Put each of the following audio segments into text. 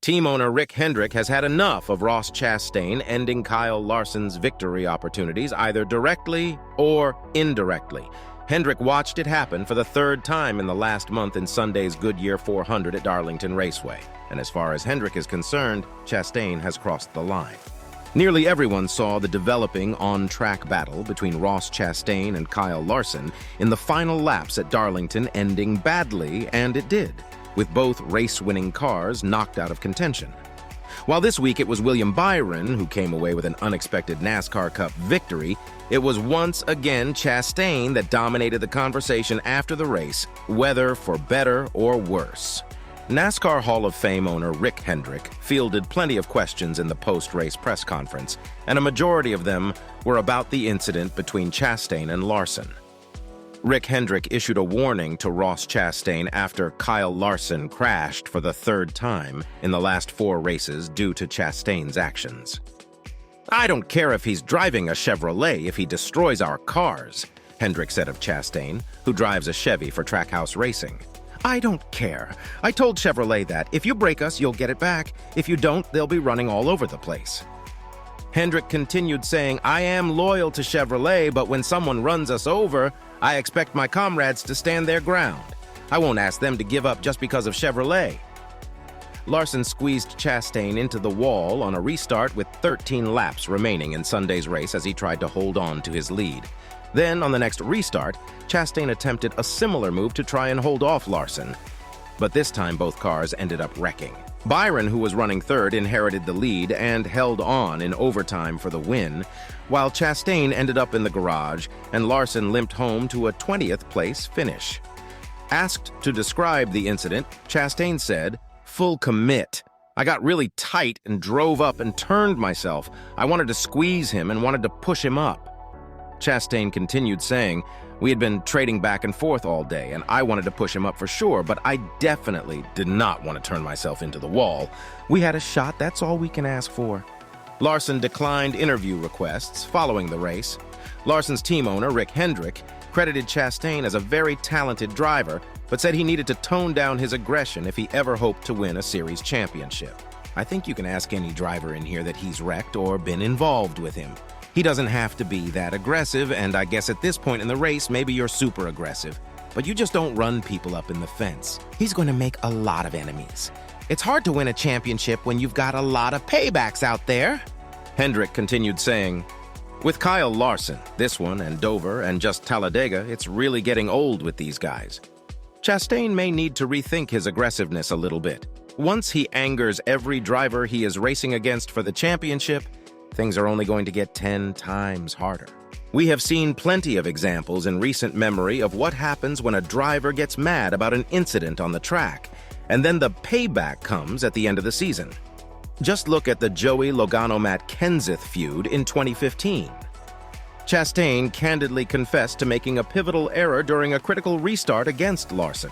Team owner Rick Hendrick has had enough of Ross Chastain ending Kyle Larson's victory opportunities either directly or indirectly. Hendrick watched it happen for the third time in the last month in Sunday's Goodyear 400 at Darlington Raceway. And as far as Hendrick is concerned, Chastain has crossed the line. Nearly everyone saw the developing on-track battle between Ross Chastain and Kyle Larson in the final laps at Darlington ending badly, and it did, with both race-winning cars knocked out of contention. While this week it was William Byron who came away with an unexpected NASCAR Cup victory, it was once again Chastain that dominated the conversation after the race, whether for better or worse. NASCAR Hall of Fame owner Rick Hendrick fielded plenty of questions in the post-race press conference, and a majority of them were about the incident between Chastain and Larson. Rick Hendrick issued a warning to Ross Chastain after Kyle Larson crashed for the third time in the last 4 races due to Chastain's actions. "I don't care if he's driving a Chevrolet if he destroys our cars," Hendrick said of Chastain, who drives a Chevy for Trackhouse Racing. "I don't care. I told Chevrolet that if you break us, you'll get it back. If you don't, they'll be running all over the place." Hendrick continued saying, "I am loyal to Chevrolet, but when someone runs us over, I expect my comrades to stand their ground. I won't ask them to give up just because of Chevrolet." Larson squeezed Chastain into the wall on a restart with 13 laps remaining in Sunday's race as he tried to hold on to his lead. Then, on the next restart, Chastain attempted a similar move to try and hold off Larson. But this time, both cars ended up wrecking. Byron, who was running third, inherited the lead and held on in overtime for the win, while Chastain ended up in the garage and Larson limped home to a 20th place finish. Asked to describe the incident, Chastain said, "Full commit. I got really tight and drove up and turned myself. I wanted to squeeze him and wanted to push him up." Chastain continued saying, "We had been trading back and forth all day, and I wanted to push him up for sure, but I definitely did not want to turn myself into the wall. We had a shot, that's all we can ask for." Larson declined interview requests following the race. Larson's team owner, Rick Hendrick, credited Chastain as a very talented driver, but said he needed to tone down his aggression if he ever hoped to win a series championship. "I think you can ask any driver in here that he's wrecked or been involved with him. He doesn't have to be that aggressive, and I guess at this point in the race, maybe you're super aggressive. But you just don't run people up in the fence. He's going to make a lot of enemies. It's hard to win a championship when you've got a lot of paybacks out there." Hendrick continued saying, "With Kyle Larson, this one, and Dover, and just Talladega, it's really getting old with these guys. Chastain may need to rethink his aggressiveness a little bit. Once he angers every driver he is racing against for the championship, things are only going to get 10 times harder. We have seen plenty of examples in recent memory of what happens when a driver gets mad about an incident on the track, and then the payback comes at the end of the season. Just look at the Joey Logano-Matt Kenseth feud in 2015. Chastain candidly confessed to making a pivotal error during a critical restart against Larson.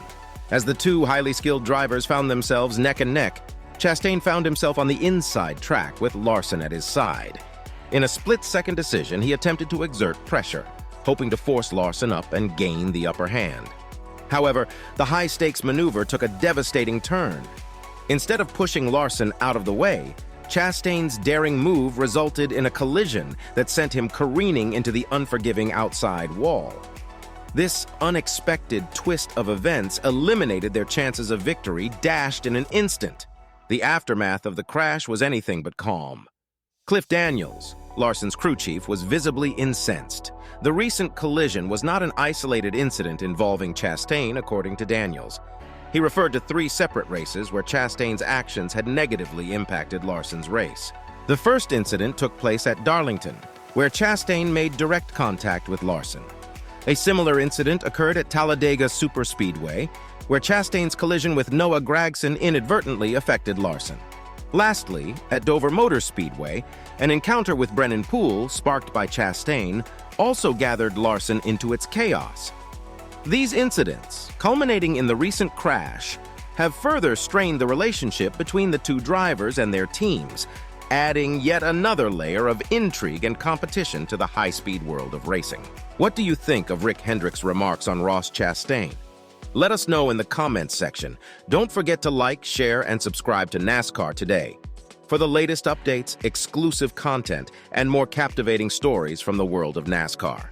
As the two highly skilled drivers found themselves neck and neck, Chastain found himself on the inside track with Larson at his side. In a split-second decision, he attempted to exert pressure, hoping to force Larson up and gain the upper hand. However, the high-stakes maneuver took a devastating turn. Instead of pushing Larson out of the way, Chastain's daring move resulted in a collision that sent him careening into the unforgiving outside wall. This unexpected twist of events eliminated their chances of victory, dashed in an instant. The aftermath of the crash was anything but calm. Cliff Daniels, Larson's crew chief, was visibly incensed. The recent collision was not an isolated incident involving Chastain, according to Daniels. He referred to 3 separate races where Chastain's actions had negatively impacted Larson's race. The first incident took place at Darlington, where Chastain made direct contact with Larson. A similar incident occurred at Talladega Superspeedway, where Chastain's collision with Noah Gragson inadvertently affected Larson. Lastly, at Dover Motor Speedway, an encounter with Brennan Poole, sparked by Chastain, also gathered Larson into its chaos. These incidents, culminating in the recent crash, have further strained the relationship between the two drivers and their teams, adding yet another layer of intrigue and competition to the high-speed world of racing. What do you think of Rick Hendrick's remarks on Ross Chastain? Let us know in the comments section. Don't forget to like, share, and subscribe to NASCAR Today for the latest updates, exclusive content, and more captivating stories from the world of NASCAR.